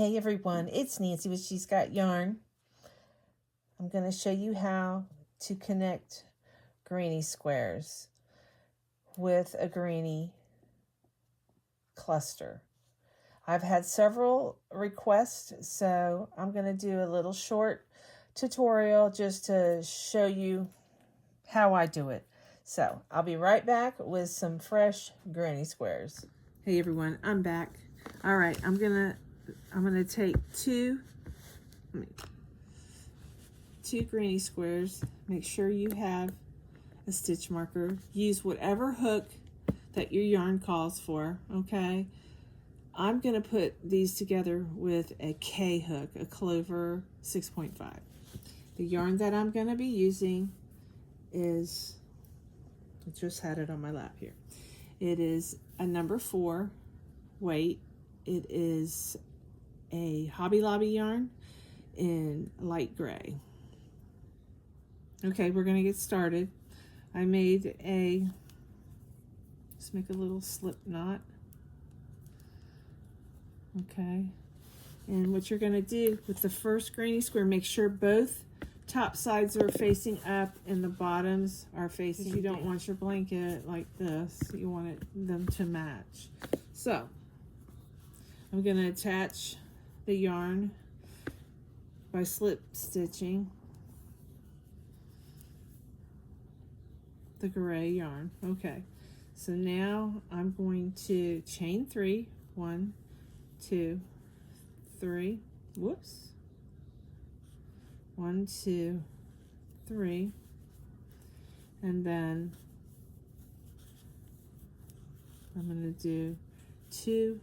Hey everyone, it's Nancy with She's Got Yarn. I'm going to show you how to connect granny squares with a granny cluster. I've had several requests, so I'm going to do a little short tutorial just to show you how I do it. So I'll be right back with some fresh granny squares. Hey everyone, I'm back. All right, I'm gonna take two granny squares. Make sure you have a stitch marker. Use whatever hook that your yarn calls for, okay? I'm gonna put these together with a K hook, a Clover 6.5. The yarn that I'm gonna be using is, I just had it on my lap here. It is a number 4 weight. It is a Hobby Lobby yarn in light gray. Okay, we're gonna get started. I made just make a little slip knot. Okay, and what you're gonna do with the first granny square, make sure both top sides are facing up and the bottoms are facing down. You don't want your blanket like this. You want them to match. So I'm going to attach the yarn by slip stitching the gray yarn. Okay, so now I'm going to chain 3. 1, 2, 3. Whoops. 1, 2, 3, and then I'm going to do 2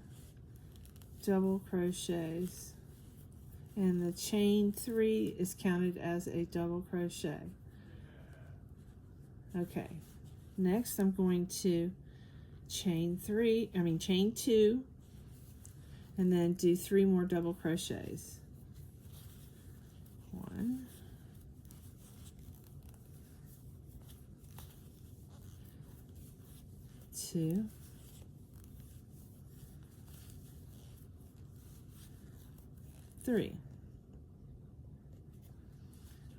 double crochets, and the chain 3 is counted as a double crochet. Okay, next I'm going to chain 2, and then do 3 more double crochets. 1, 2, 3.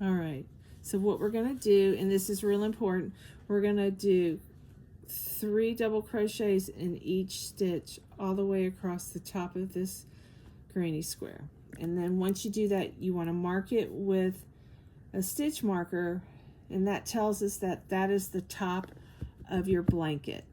All right, so what we're going to do, and this is real important, we're going to do 3 double crochets in each stitch all the way across the top of this granny square. And then once you do that, you want to mark it with a stitch marker, and that tells us that that is the top of your blanket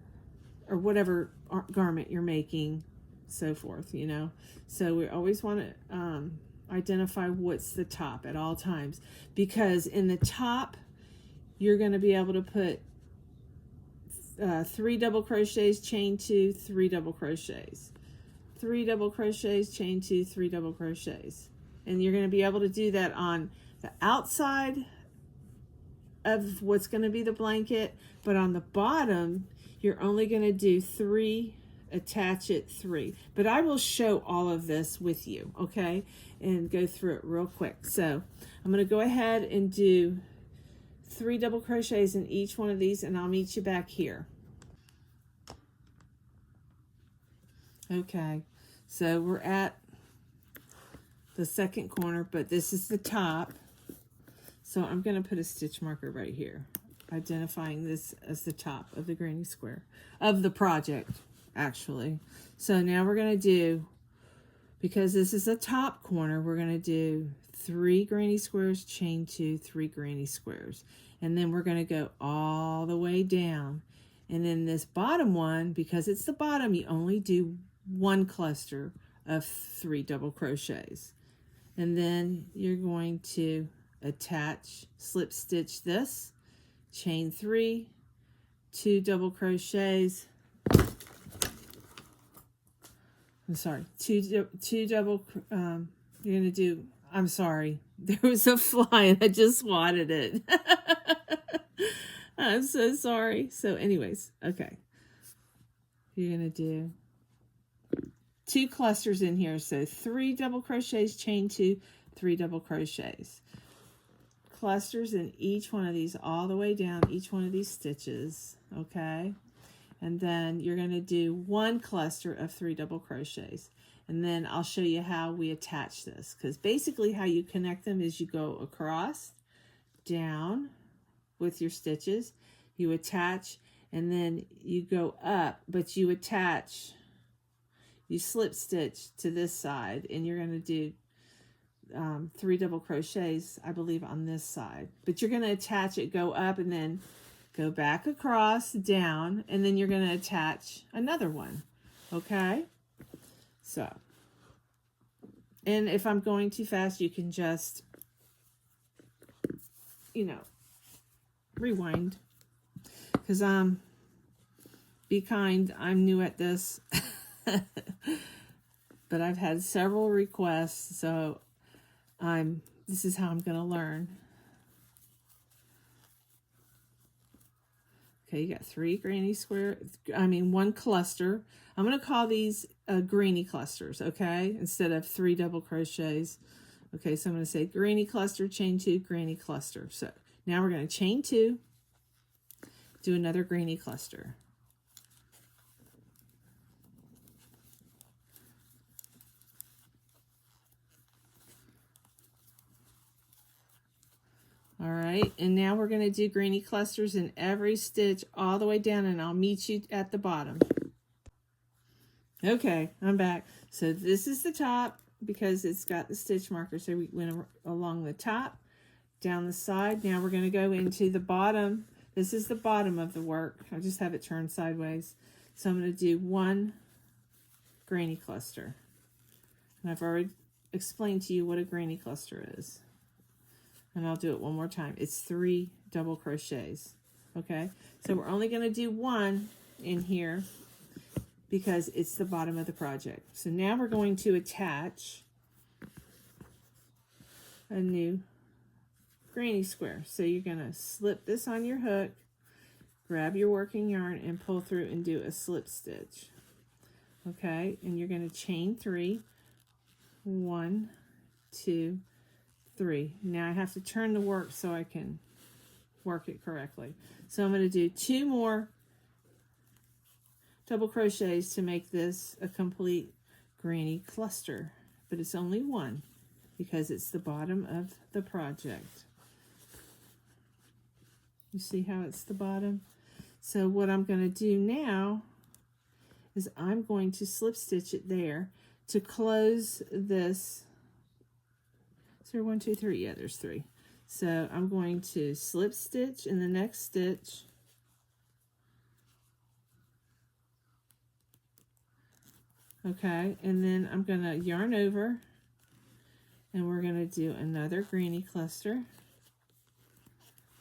or whatever garment you're making, so forth, you know. So we always want to identify what's the top at all times, because in the top you're going to be able to put 3 double crochets, chain 2, 3 double crochets. 3 double crochets, chain 2, 3 double crochets. And you're going to be able to do that on the outside of what's going to be the blanket, but on the bottom you're only going to do 3, attach it 3. But I will show all of this with you, okay, and go through it real quick. So I'm going to go ahead and do 3 double crochets in each one of these, and I'll meet you back here. Okay, so we're at the second corner, but this is the top. So I'm going to put a stitch marker right here, identifying this as the top of the granny square, of the project, actually. So now we're going to do, because this is a top corner, we're going to do 3 granny squares, chain 2, 3 granny squares. And then we're going to go all the way down. And then this bottom one, because it's the bottom, you only do 1 cluster of 3 double crochets. And then you're going to attach, slip stitch this, chain 3, 2 double crochets. I'm sorry, two double, you're going to do, I'm sorry, there was a fly and I just swatted it. I'm so sorry. So anyways, okay. You're going to do 2 clusters in here. So 3 double crochets, chain 2, 3 double crochets. Clusters in each one of these all the way down each one of these stitches, okay? And then you're going to do 1 cluster of 3 double crochets. and then I'll show you how we attach this, because basically how you connect them is you go across, down with your stitches, you attach, and then you go up, but you attach, you slip stitch to this side, and you're going to do 3 double crochets, I believe, on this side, but you're going to attach it, go up, and then go back across, down, and then you're going to attach another one. Okay, so, and if I'm going too fast, you can just, you know, rewind, because be kind, I'm new at this. But I've had several requests, so this is how I'm going to learn. Okay, you got 3 granny square, one cluster. I'm going to call these granny clusters, okay, instead of 3 double crochets. Okay, so I'm going to say granny cluster, chain 2, granny cluster. So now we're going to chain 2, do another granny cluster. All right, and now we're going to do granny clusters in every stitch all the way down, and I'll meet you at the bottom. Okay, I'm back. So this is the top because it's got the stitch marker. So we went along the top, down the side. Now we're going to go into the bottom. This is the bottom of the work. I just have it turned sideways. So I'm going to do 1 granny cluster. And I've already explained to you what a granny cluster is. And I'll do it one more time. It's 3 double crochets. Okay, so we're only going to do 1 in here because it's the bottom of the project. So now we're going to attach a new granny square. So you're going to slip this on your hook, grab your working yarn, and pull through and do a slip stitch. Okay, and you're going to chain 3. 1, 2, 3. Now I have to turn the work so I can work it correctly. So I'm going to do 2 more double crochets to make this a complete granny cluster, but it's only 1 because it's the bottom of the project. You see how it's the bottom? So what I'm going to do now is I'm going to slip stitch it there to close this. Is there 1, 2, 3? Yeah, there's 3. So I'm going to slip stitch in the next stitch. Okay, and then I'm going to yarn over, and we're going to do another granny cluster,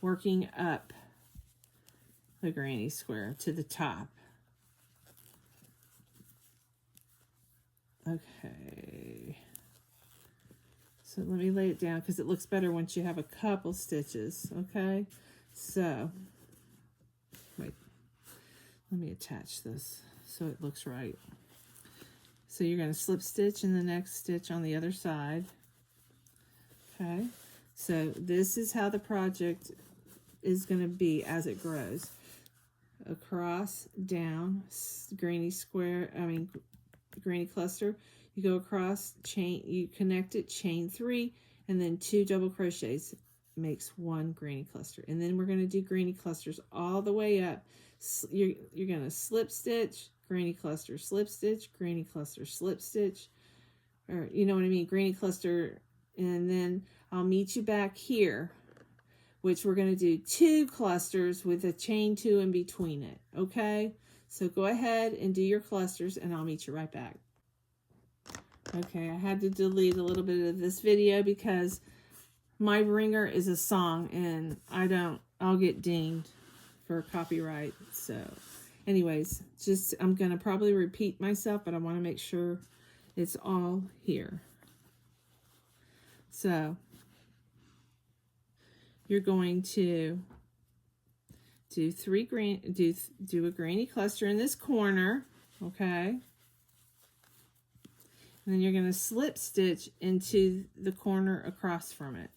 working up the granny square to the top. Okay, so let me lay it down because it looks better once you have a couple stitches. Okay, so wait, let me attach this so it looks right. So you're going to slip stitch in the next stitch on the other side. Okay, so this is how the project is going to be as it grows. Across, down, granny square, granny cluster. You go across, chain, you connect it, chain 3, and then 2 double crochets makes 1 granny cluster. And then we're going to do granny clusters all the way up. You're going to slip stitch, granny cluster, slip stitch, granny cluster, slip stitch, or you know what I mean, granny cluster, and then I'll meet you back here, which we're going to do 2 clusters with a chain 2 in between it. Okay, so go ahead and do your clusters, and I'll meet you right back. Okay, I had to delete a little bit of this video because my ringer is a song, and I'll get dinged for copyright. So anyways, I'm going to probably repeat myself, but I want to make sure it's all here. So you're going to do do a granny cluster in this corner, okay? And then you're going to slip stitch into the corner across from it,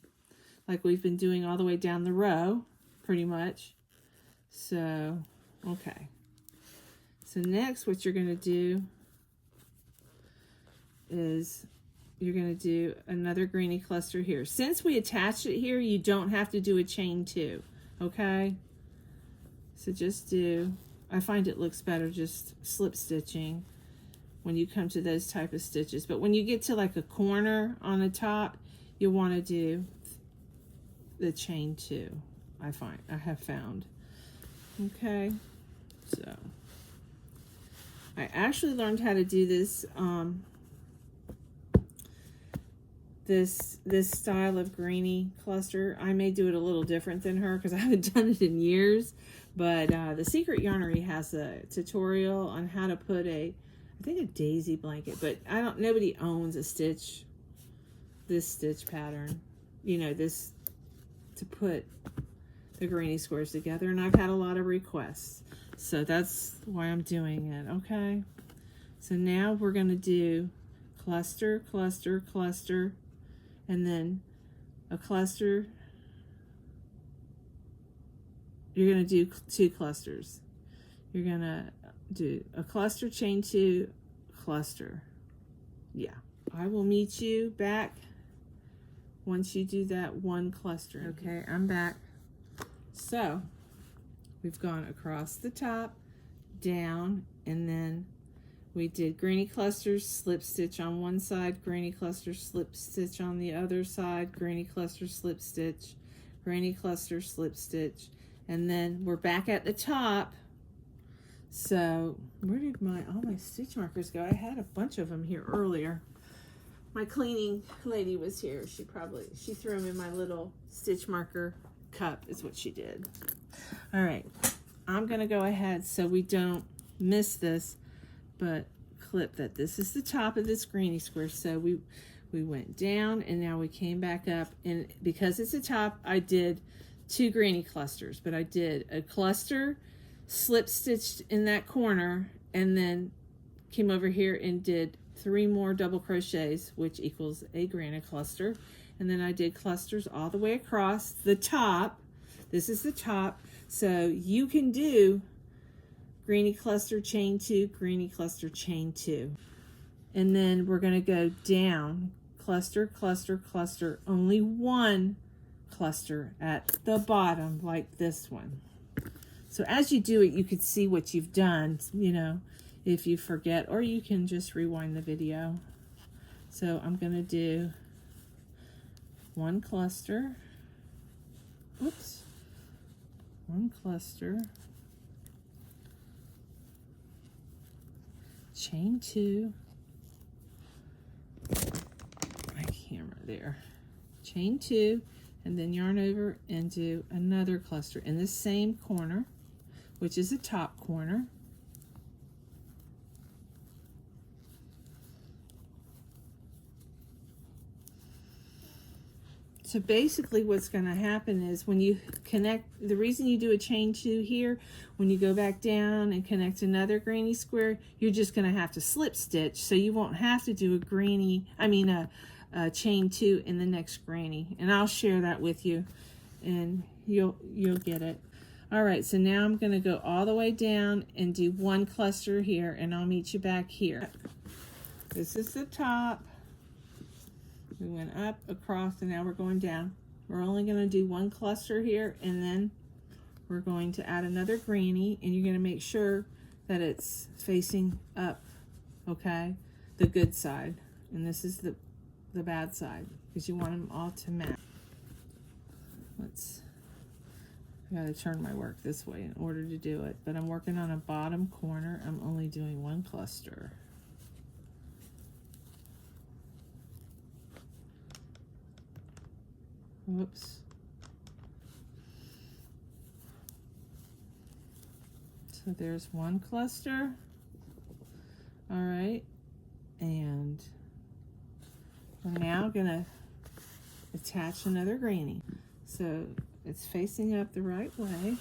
like we've been doing all the way down the row, pretty much. So, okay. So next, what you're going to do is you're going to do another greeny cluster here. Since we attached it here, you don't have to do a chain 2, okay? So just do, I find it looks better just slip stitching when you come to those type of stitches. But when you get to like a corner on the top, you want to do the chain 2, I have found. Okay, so I actually learned how to do this this style of greeny cluster. I may do it a little different than her because I haven't done it in years, but the Secret Yarnery has a tutorial on how to put I think a daisy blanket, but nobody owns this stitch pattern, you know, this to put the greeny squares together, and I've had a lot of requests, so that's why I'm doing it. Okay, so now we're going to do cluster, cluster, cluster, and then a cluster. You're going to do 2 clusters. You're going to do a cluster, chain 2, cluster. Yeah, I will meet you back once you do that 1 cluster. Okay, I'm back. So we've gone across the top, down, and then we did greeny clusters, slip stitch on one side, greeny cluster, slip stitch on the other side, greeny cluster, slip stitch, greeny cluster, slip stitch, and then we're back at the top. So where did all my stitch markers go? I had a bunch of them here earlier. My cleaning lady was here. She threw them in my little stitch marker cup is what she did. All right, I'm gonna go ahead so we don't miss this, but clip that this is the top of this greeny square. So we went down and now we came back up, and because it's a top, I did 2 greeny clusters, but I did a cluster, slip stitched in that corner, and then came over here and did 3 more double crochets, which equals a greeny cluster. And then I did clusters all the way across the top. This is the top, so you can do greeny cluster, chain 2, greeny cluster, chain 2. And then we're going to go down, cluster, cluster, cluster, only 1 cluster at the bottom like this one. So as you do it, you can see what you've done, you know, if you forget, or you can just rewind the video. So I'm going to do 1 cluster, oops, 1 cluster, chain 2, my camera there, chain 2, and then yarn over and do another cluster in the same corner, which is the top corner. So basically what's going to happen is when you connect, the reason you do a chain 2 here, when you go back down and connect another greeny square, you're just going to have to slip stitch, so you won't have to do a chain 2 in the next greeny. And I'll share that with you and you'll get it. All right, so now I'm going to go all the way down and do 1 cluster here, and I'll meet you back here. This is the top. We went up, across, and now we're going down. We're only going to do 1 cluster here, and then we're going to add another greeny, and you're going to make sure that it's facing up, okay? The good side. And this is the bad side, because you want them all to match. I got to turn my work this way in order to do it, but I'm working on a bottom corner. I'm only doing 1 cluster. Whoops. So there's 1 cluster. All right, and we're now gonna attach another greeny. So it's facing up the right way.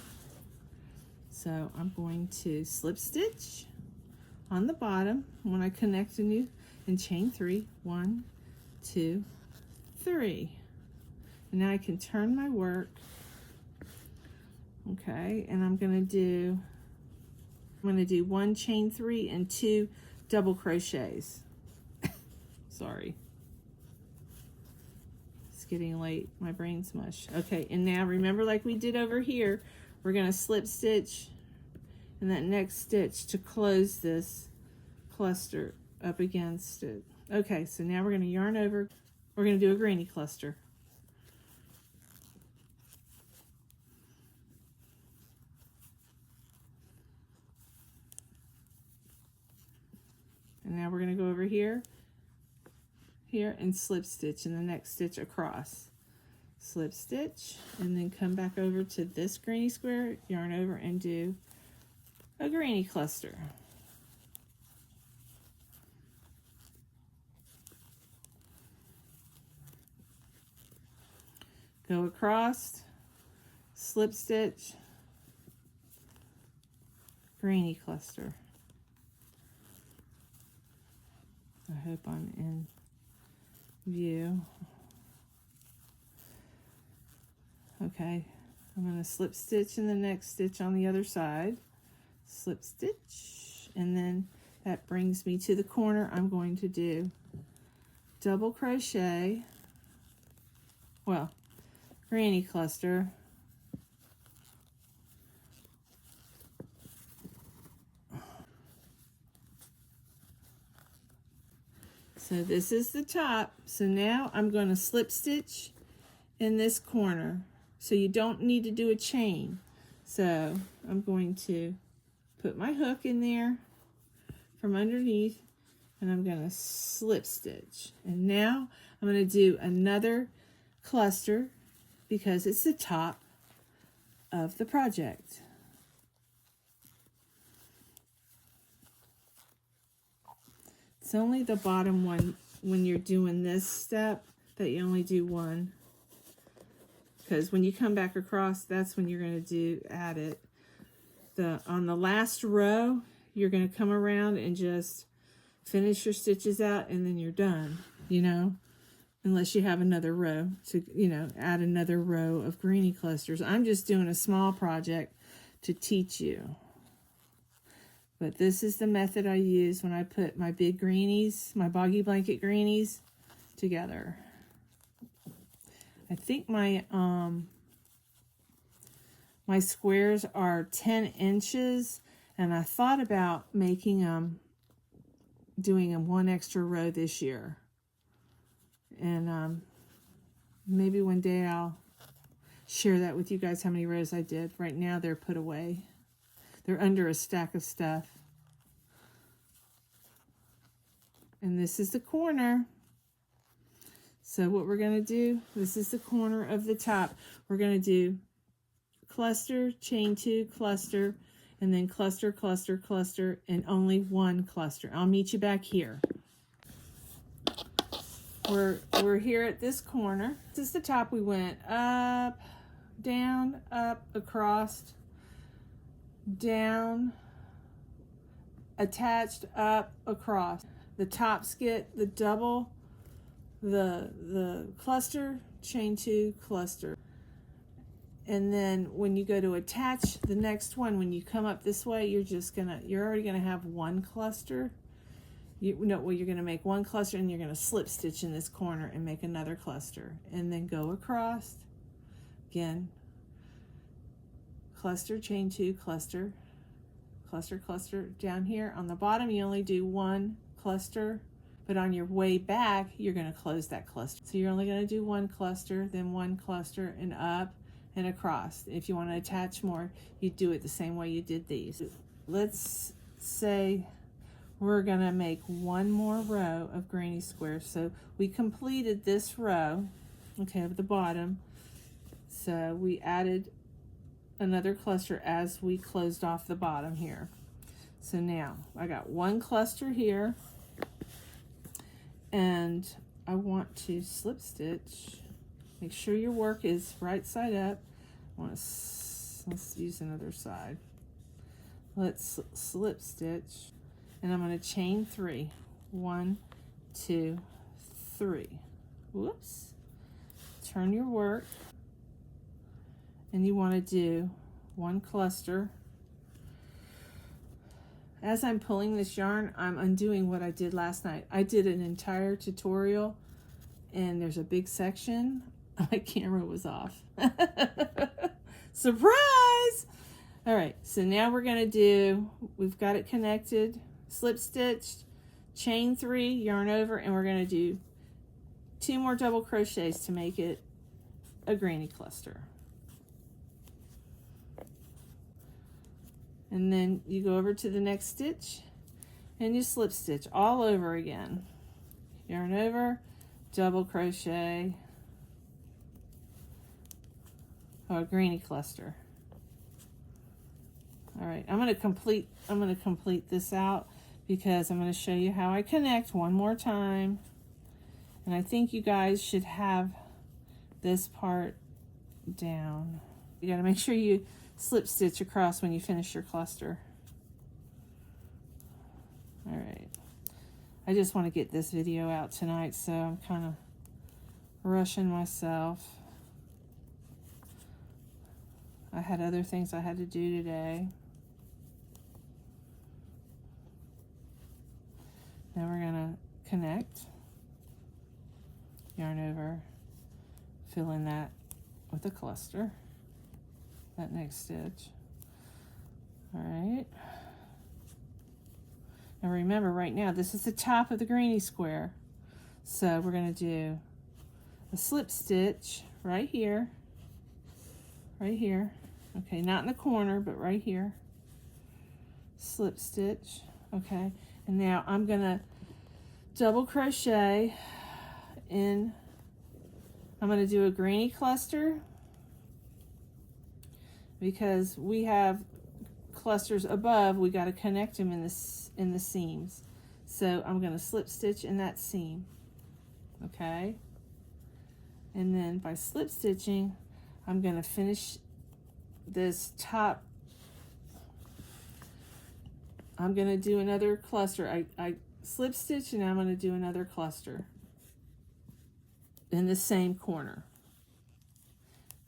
So I'm going to slip stitch on the bottom when I connect a new and chain 3. 1, 2, 3. And now I can turn my work. Okay, and I'm gonna do 1 chain 3 and 2 double crochets. Sorry. It's getting late. My brain's mush. Okay, and now remember, like we did over here, we're going to slip stitch in that next stitch to close this cluster up against it. Okay, so now we're going to yarn over. We're going to do a granny cluster. And now we're going to go over here, and slip stitch in the next stitch across. Slip stitch, and then come back over to this granny square, yarn over, and do a granny cluster. Go across, slip stitch, granny cluster. I hope I'm in view. Okay, I'm going to slip stitch in the next stitch on the other side. Slip stitch, and then that brings me to the corner. I'm going to do double crochet, well, granny cluster, so this is the top. So now I'm going to slip stitch in this corner, so you don't need to do a chain. So I'm going to put my hook in there from underneath, and I'm going to slip stitch. And now I'm going to do another cluster because it's the top of the project. It's only the bottom one when you're doing this step that you only do one, because when you come back across, that's when you're going to add it. On the last row, you're going to come around and just finish your stitches out, and then you're done, you know, unless you have another row to, you know, add another row of granny clusters. I'm just doing a small project to teach you. But this is the method I use when I put my big greenies, my boggy blanket greenies, together. I think my my squares are 10 inches, and I thought about making doing one extra row this year. And maybe one day I'll share that with you guys, how many rows I did. Right now they're put away. They're under a stack of stuff. And this is the corner. So what we're going to do, this is the corner of the top. We're going to do cluster, chain 2, cluster, and then cluster, cluster, cluster, and only one cluster. I'll meet you back here. We're here at this corner. This is the top. We went up, down, up, across, down, attached, up, across. The tops get the double, the cluster, chain 2, cluster. And then when you go to attach the next one, when you come up this way, you're already gonna have one cluster. You're gonna make one cluster, and you're gonna slip stitch in this corner and make another cluster, and then go across again. Cluster, chain 2, cluster, cluster, cluster. Down here on the bottom, you only do one cluster, but on your way back, you're gonna close that cluster. So you're only gonna do one cluster, then one cluster, and up and across. If you want to attach more, you do it the same way you did these. Let's say we're gonna make one more row of granny squares. So we completed this row, okay, at the bottom. So we added another cluster as we closed off the bottom here. So now I got one cluster here, and I want to slip stitch. Make sure your work is right side up. Let's use another side. Let's slip stitch, and I'm going to chain 3. 1, 2, 3. Whoops. Turn your work, and you want to do one cluster, As I'm pulling this yarn, I'm undoing what I did last night. I did an entire tutorial, and there's a big section. My camera was off. Surprise! All right, so now we're gonna do, we've got it connected, slip stitched, chain 3, yarn over, and we're gonna do 2 more double crochets to make it a granny cluster. And then you go over to the next stitch and you slip stitch all over again. Yarn over, double crochet, a granny cluster. All right, I'm gonna complete this out because I'm gonna show you how I connect one more time. And I think you guys should have this part down. You gotta make sure you slip stitch across when you finish your cluster. All right, I just want to get this video out tonight, so I'm kind of rushing myself. I had other things I had to do today. Now we're gonna connect, yarn over, fill in that with a cluster, that next stitch. All right. Now remember, right now, this is the top of the granny square. So we're gonna do a slip stitch right here, okay, not in the corner, but right here, slip stitch, okay, and now I'm gonna double crochet in, I'm gonna do a granny cluster because we have clusters above, we got to connect them in the seams. So I'm going to slip stitch in that seam, okay, and then by slip stitching I'm going to finish this top. I'm going to do another cluster. I slip stitch and I'm going to do another cluster in the same corner,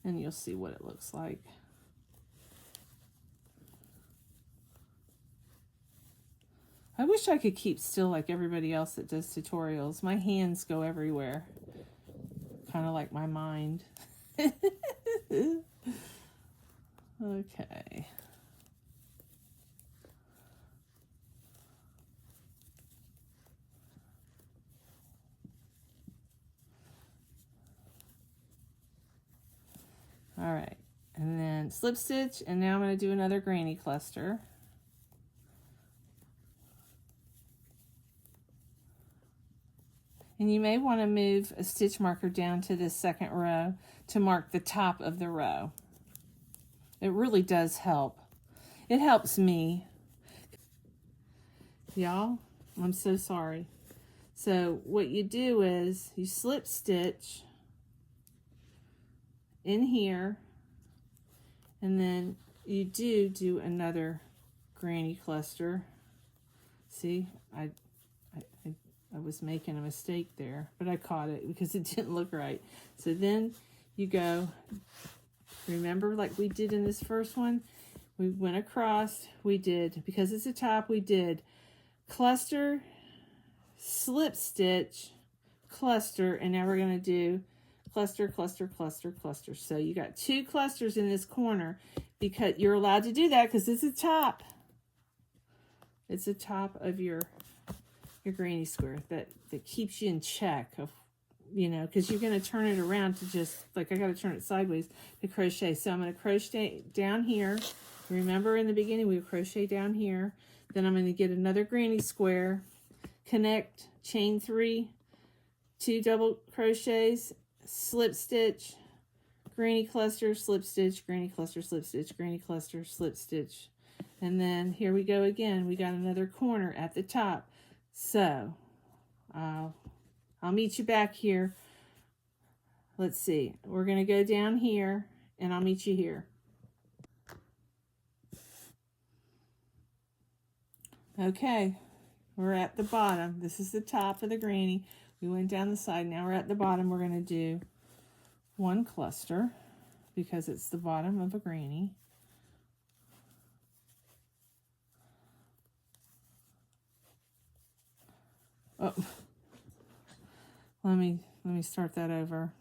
and you'll see what it looks like. I wish I could keep still like everybody else that does tutorials. My hands go everywhere, kind of like my mind. Okay. All right, and then slip stitch, and now I'm going to do another granny cluster. And you may want to move a stitch marker down to this second row to mark the top of the row. It really does help. It helps me. Y'all, I'm so sorry. So what you do is you slip stitch in here, and then you do another granny cluster. See, I was making a mistake there, but I caught it because it didn't look right. So then you go, remember like we did in this first one, we went across, we did, because it's a top, we did cluster, slip stitch, cluster, and now we're going to do cluster, cluster, cluster, cluster. So you got 2 clusters in this corner because you're allowed to do that because it's a top. It's the top of your granny square that keeps you in check of, you know, because you're going to turn it around to just, like I got to turn it sideways to crochet. So I'm going to crochet down here. Remember in the beginning we crochet down here. Then I'm going to get another granny square, connect, chain 3, 2 double crochets, slip stitch, granny cluster, slip stitch, granny cluster, slip stitch, granny cluster, slip stitch. And then here we go again. We got another corner at the top. So I'll meet you back here. Let's see. We're going to go down here, and I'll meet you here. Okay, we're at the bottom. This is the top of the granny. We went down the side. Now we're at the bottom. We're going to do 1 cluster because it's the bottom of a granny. Oh, let me start that over.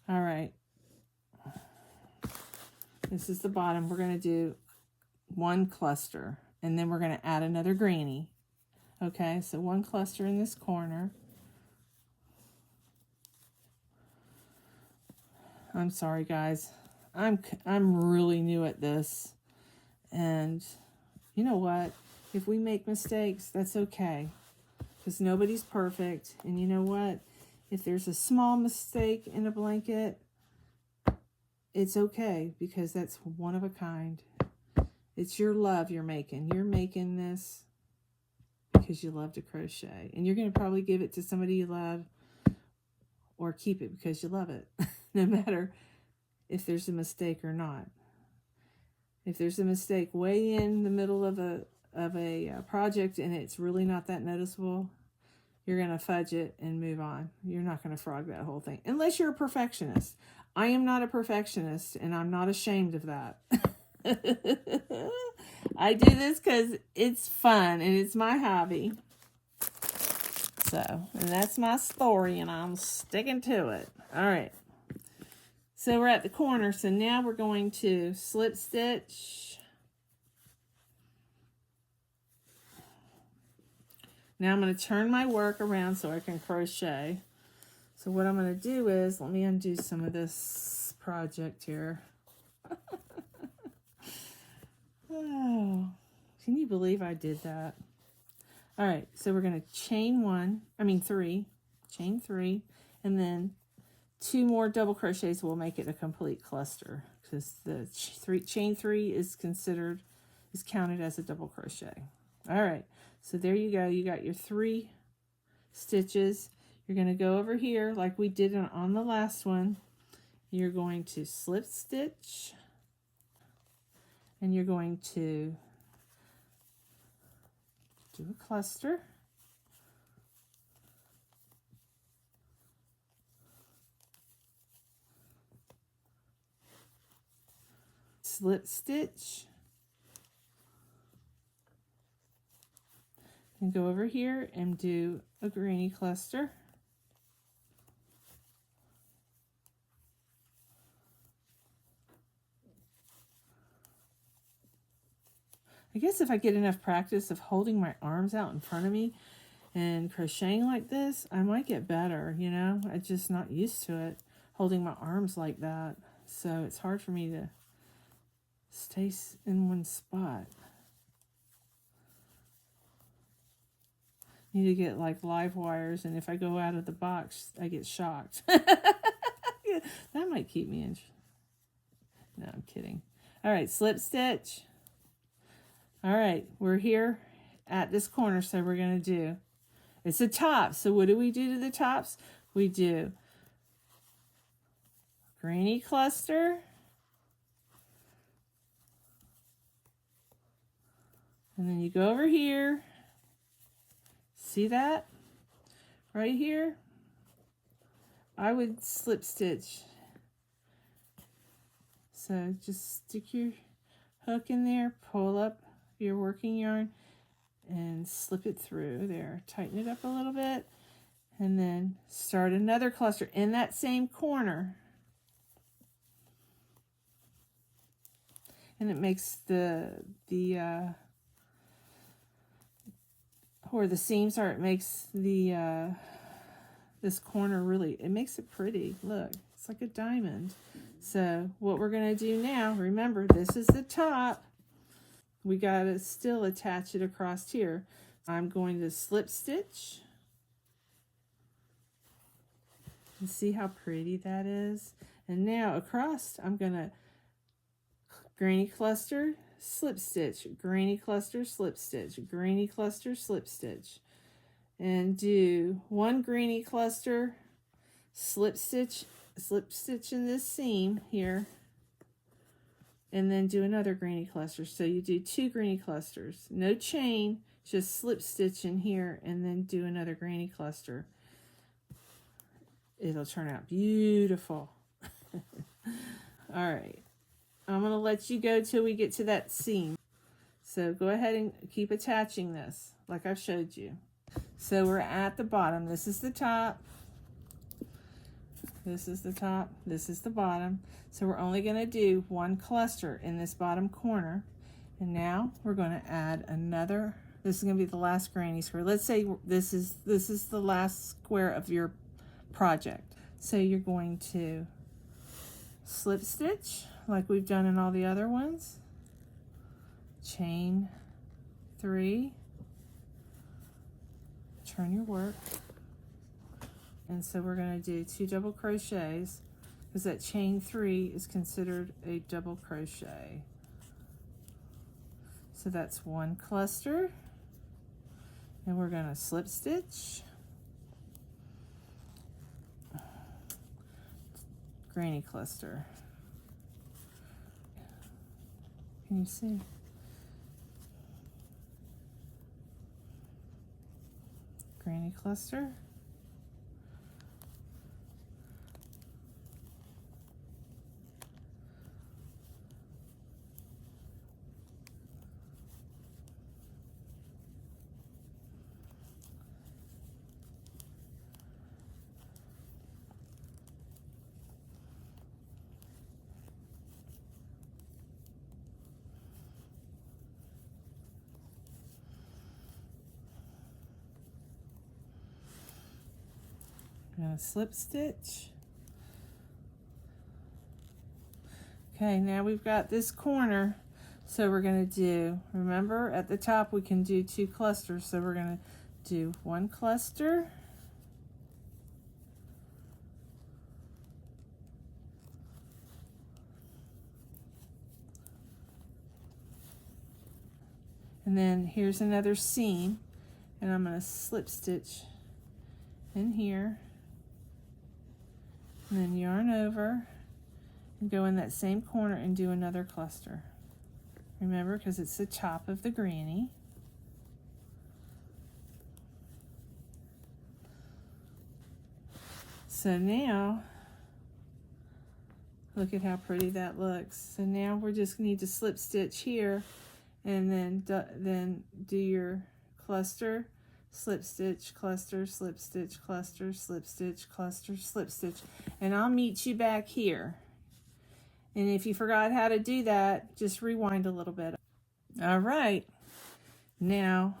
All right. This is the bottom. We're going to do one cluster, and then we're going to add another granny. Okay, so one cluster in this corner. I'm sorry, guys. I'm really new at this. And you know what? If we make mistakes, that's okay. Because nobody's perfect. And you know what? If there's a small mistake in a blanket, it's okay, because that's one of a kind. It's your love you're making. You're making this because you love to crochet. And you're going to probably give it to somebody you love, or keep it because you love it. No matter if there's a mistake or not. If there's a mistake way in the middle of a project and it's really not that noticeable, you're going to fudge it and move on. You're not going to frog that whole thing. Unless you're a perfectionist. I am not a perfectionist, and I'm not ashamed of that. I do this because it's fun and it's my hobby. So, and that's my story, and I'm sticking to it. All right. So we're at the corner. So now we're going to slip stitch. Now I'm going to turn my work around so I can crochet. So what I'm going to do is, let me undo some of this project here. Oh, can you believe I did that? All right, so we're going to chain three, chain 3, and then 2 more double crochets will make it a complete cluster, because the chain 3 is counted as a double crochet. All right, so there you go. You got your 3 stitches. You're going to go over here like we did on the last one. You're going to slip stitch, and you're going to do a cluster. Slip stitch. And go over here and do a granny cluster. I guess if I get enough practice of holding my arms out in front of me and crocheting like this, I might get better, you know? I'm just not used to it, holding my arms like that. So it's hard for me to stay in one spot. Need to get like live wires, and if I go out of the box, I get shocked. That might keep me in. No, I'm kidding. All right, slip stitch. All right, we're here at this corner, so we're going to do, it's a top. So what do we do to the tops? We do granny cluster, and then you go over here. See that? Right here? I would slip stitch. So just stick your hook in there, pull up your working yarn, and slip it through there. Tighten it up a little bit, and then start another cluster in that same corner. And it makes the seams are, it makes the this corner really, it makes it pretty. Look, it's like a diamond. So what we're going to do now, remember, this is the top. We got to still attach it across here. I'm going to slip stitch. And see how pretty that is? And now across, I'm going to granny cluster, slip stitch, granny cluster, slip stitch, granny cluster, slip stitch. And do 1 granny cluster, slip stitch in this seam here, and then do another granny cluster. So you do 2 granny clusters, no chain, just slip stitch in here, and then do another granny cluster. It'll turn out beautiful. All right, I'm going to let you go till we get to that seam. So go ahead and keep attaching this like I've showed you. So we're at the bottom. This is the top. This is the top. This is the bottom. So we're only going to do one cluster in this bottom corner. And now we're going to add another. This is going to be the last granny square. Let's say this is the last square of your project. So you're going to slip stitch like we've done in all the other ones. Chain 3. Turn your work. And so we're going to do 2 double crochets because that chain 3 is considered a double crochet. So that's one cluster, and we're going to slip stitch, granny cluster. Can you see? Granny cluster. I'm going to slip stitch. Okay, now we've got this corner, so we're going to do, remember at the top we can do 2 clusters, so we're going to do 1 cluster, and then here's another seam, and I'm going to slip stitch in here, and then yarn over and go in that same corner and do another cluster. Remember, because it's the top of the granny. So now, look at how pretty that looks. So now we're just need to slip stitch here, and then do your cluster, slip stitch, cluster, slip stitch, cluster, slip stitch, cluster, slip stitch, and I'll meet you back here. And if you forgot how to do that, just rewind a little bit. All right, now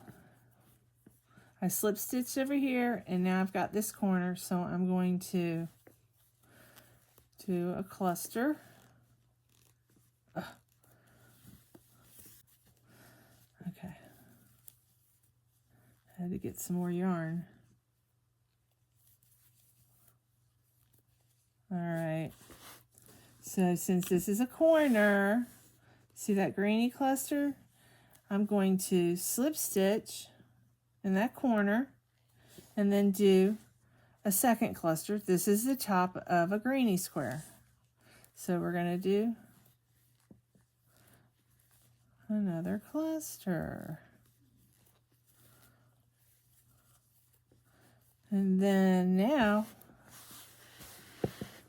I slip stitched over here, and now I've got this corner, so I'm going to do a cluster. Okay. I had to get some more yarn. All right. So since this is a corner, see that granny cluster? I'm going to slip stitch in that corner and then do a second cluster. This is the top of a granny square. So we're going to do another cluster. And then now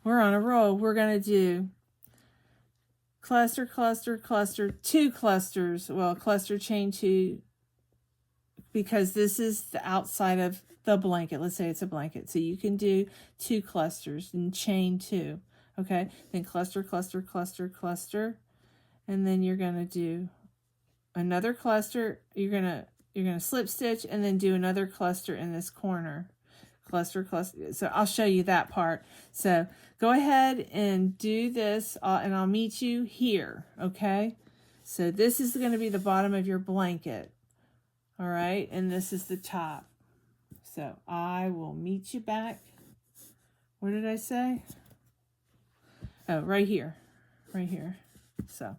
we're on a roll. We're going to do cluster, cluster, cluster, 2 clusters. Well, cluster, chain 2, because this is the outside of the blanket. Let's say it's a blanket. So you can do 2 clusters and chain 2. Okay, then cluster, cluster, cluster, cluster, and then you're going to do another cluster. You're going to slip stitch and then do another cluster in this corner. Cluster, cluster. So I'll show you that part. So go ahead and do this, and I'll meet you here. Okay, so this is going to be the bottom of your blanket. All right, and this is the top. So I will meet you back. What did I say? Oh, right here. Right here. So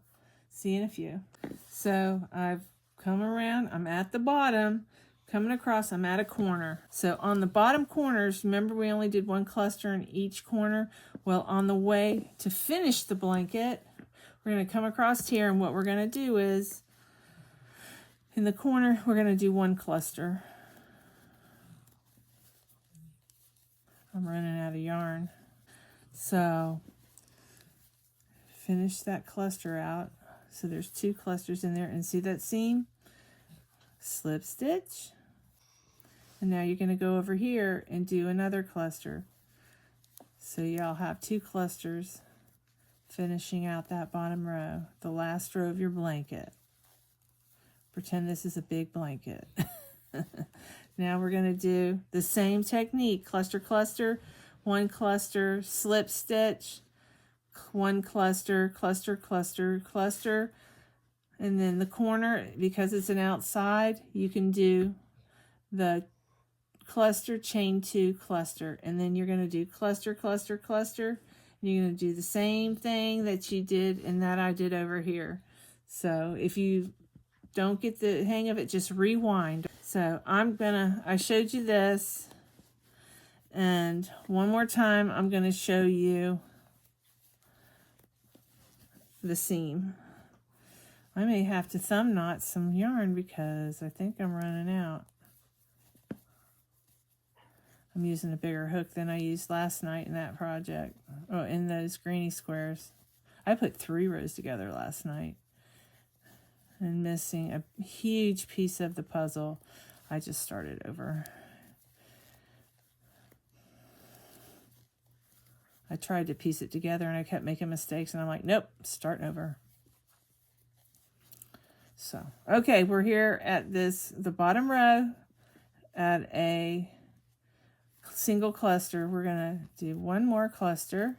see you in a few. So I've come around. I'm at the bottom. Coming across, I'm at a corner. So on the bottom corners, remember we only did 1 cluster in each corner? Well, on the way to finish the blanket, we're going to come across here, and what we're going to do is, in the corner, we're going to do 1 cluster. I'm running out of yarn. So finish that cluster out. So there's 2 clusters in there, and see that seam? Slip stitch. And now you're going to go over here and do another cluster. So y'all have 2 clusters finishing out that bottom row, the last row of your blanket. Pretend this is a big blanket. Now we're going to do the same technique, cluster, cluster, 1 cluster, slip stitch, 1 cluster, cluster, cluster, cluster, and then the corner, because it's an outside, you can do the cluster, chain 2, cluster, and then you're going to do cluster, cluster, cluster, and you're going to do the same thing that you did and that I did over here. So if you don't get the hang of it, just rewind. So I showed you this, and one more time I'm going to show you the seam. I may have to thumb knot some yarn because I think I'm running out. I'm using a bigger hook than I used last night in that project. Oh, in those granny squares. I put 3 rows together last night. And missing a huge piece of the puzzle. I just started over. I tried to piece it together and I kept making mistakes, and I'm like, nope, starting over. So, okay, we're here at the bottom row at a single cluster. We're going to do 1 more cluster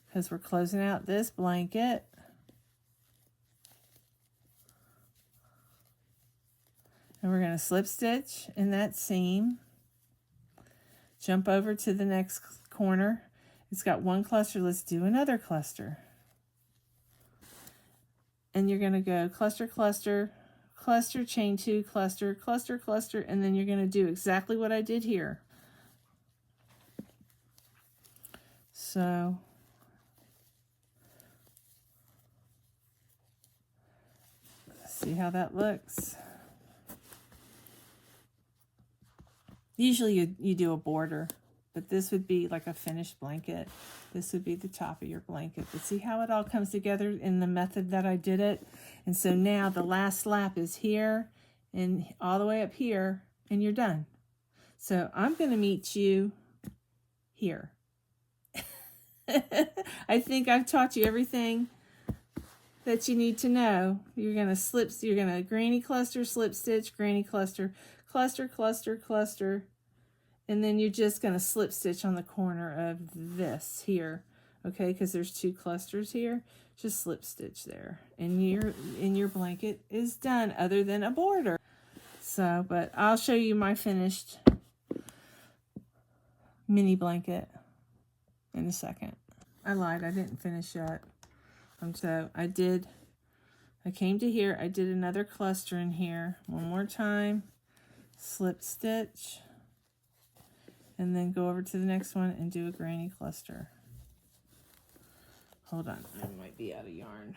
because we're closing out this blanket. And we're going to slip stitch in that seam, jump over to the next corner. It's got 1 cluster. Let's do another cluster. And you're going to go cluster, cluster, cluster, chain 2, cluster, cluster, cluster, and then you're going to do exactly what I did here. So let's see how that looks. Usually you do a border, but this would be like a finished blanket. This would be the top of your blanket. But see how it all comes together in the method that I did it? And so now the last lap is here and all the way up here, and you're done. So I'm going to meet you here. I think I've taught you everything that you need to know. You're going to granny cluster, slip stitch, granny cluster, cluster, cluster, cluster, and then you're just going to slip stitch on the corner of this here, okay, because there's 2 clusters here. Just slip stitch there, and your blanket is done, other than a border. So, but I'll show you my finished mini blanket in a second. I lied, I didn't finish yet. So I came to here, I did another cluster in here, 1 more time, slip stitch, and then go over to the next one and do a granny cluster. Hold on, I might be out of yarn.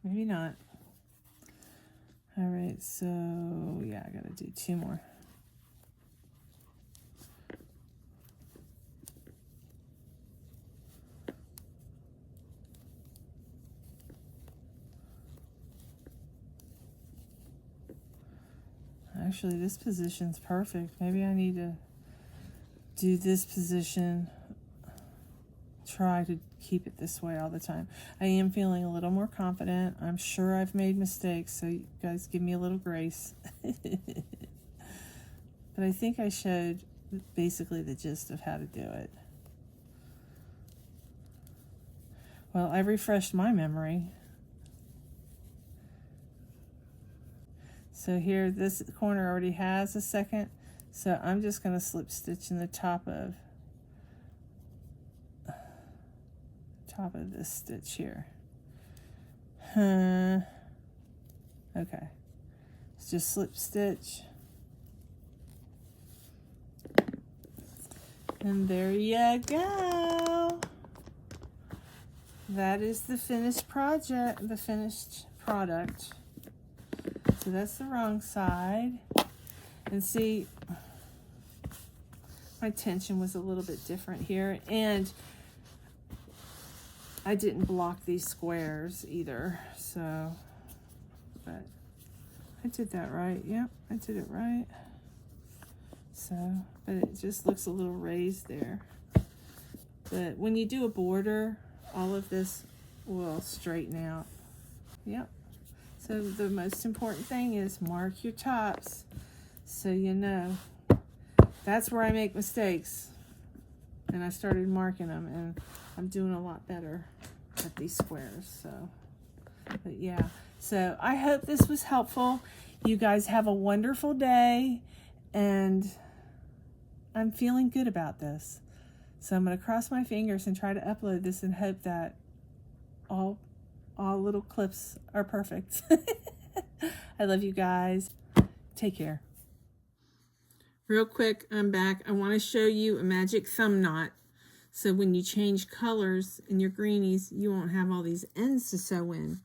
Maybe not. All right, so yeah, I gotta do 2 more. Actually, this position's perfect. Maybe I need to do this position, try to keep it this way all the time. I am feeling a little more confident. I'm sure I've made mistakes, so you guys give me a little grace. But I think I showed basically the gist of how to do it. Well, I refreshed my memory. So here, this corner already has a second, so I'm just going to slip stitch in the top of this stitch here. Okay, it's just slip stitch, and there you go. That is the finished project, the finished product. So that's the wrong side. And see, my tension was a little bit different here. And I didn't block these squares either. So, but I did that right. Yep, I did it right. So, but it just looks a little raised there. But when you do a border, all of this will straighten out. Yep. So the most important thing is mark your tops so you know. That's where I make mistakes. And I started marking them, and I'm doing a lot better at these squares. So, but yeah. So I hope this was helpful. You guys have a wonderful day, and I'm feeling good about this. So I'm going to cross my fingers and try to upload this and hope that all little clips are perfect. I love you guys. Take care. Real quick, I'm back. I want to show you a magic thumb knot. So when you change colors in your greenies, you won't have all these ends to sew in.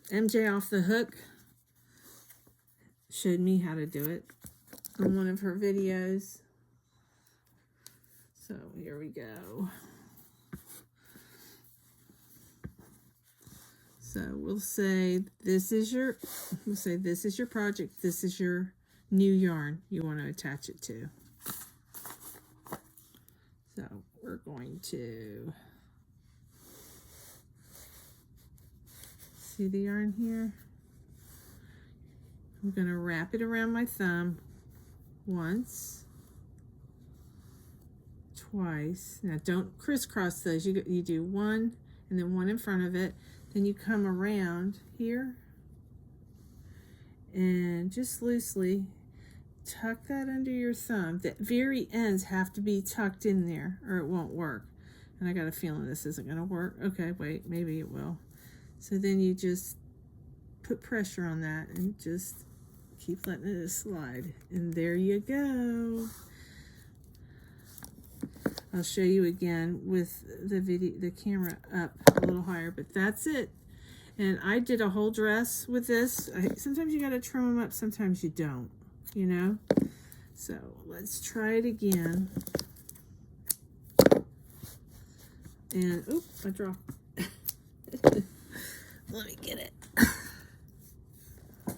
MJ Off the Hook showed me how to do it on one of her videos. So here we go. So we'll say this is your project. This is your new yarn you want to attach it to. So we're going to see the yarn here. I'm going to wrap it around my thumb once, twice. Now don't crisscross those. You do one and then one in front of it. Then you come around here and just loosely tuck that under your thumb. The very ends have to be tucked in there or it won't work. And I got a feeling this isn't going to work. Okay, wait, maybe it will. So then you just put pressure on that and just keep letting it slide. And there you go. I'll show you again with the camera up a little higher, but that's it. And I did a whole dress with this. Sometimes you got to trim them up, sometimes you don't, you know? So let's try it again. And, oop, I dropped. Let me get it. All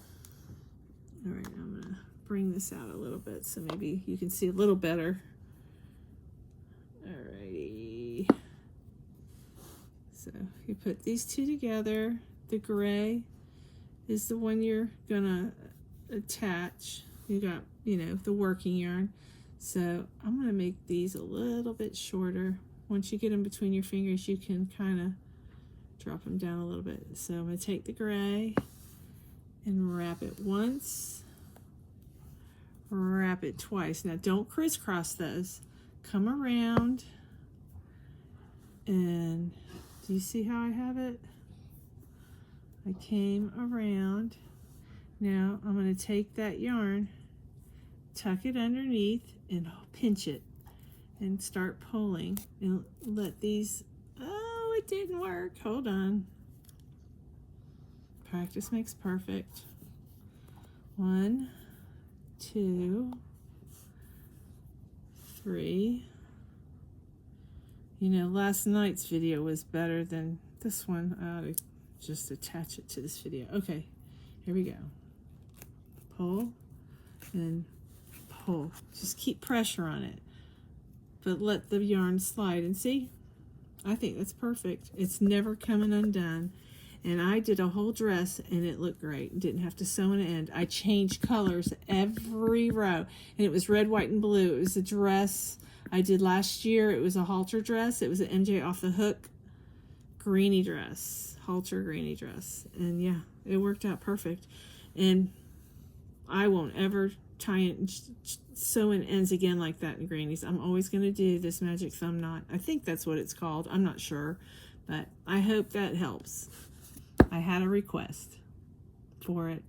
right, I'm going to bring this out a little bit so maybe you can see a little better. Alrighty. So you put these two together. The gray is the one you're gonna attach. You got, you know, the working yarn. So I'm gonna make these a little bit shorter. Once you get them between your fingers, you can kind of drop them down a little bit. So I'm gonna take the gray and wrap it once, wrap it twice. Now don't crisscross those. Come around, and do you see how I have it? I came around. Now I'm going to take that yarn, tuck it underneath, and pinch it, and start pulling, and let these, oh, it didn't work. Hold on. Practice makes perfect. 1, 2, 3. You know, last night's video was better than this one. I ought to just attach it to this video. Okay, here we go. Pull and pull. Just keep pressure on it, but let the yarn slide. And see, I think that's perfect. It's never coming undone. And I did a whole dress and it looked great. Didn't have to sew an end. I changed colors every row, and it was red, white, and blue. It was a dress I did last year. It was a halter dress. It was an MJ Off the Hook greeny dress, halter greeny dress. And yeah, it worked out perfect. And I won't ever try and sew in ends again like that in greenies. I'm always going to do this magic thumb knot. I think that's what it's called. I'm not sure, but I hope that helps. I had a request for it.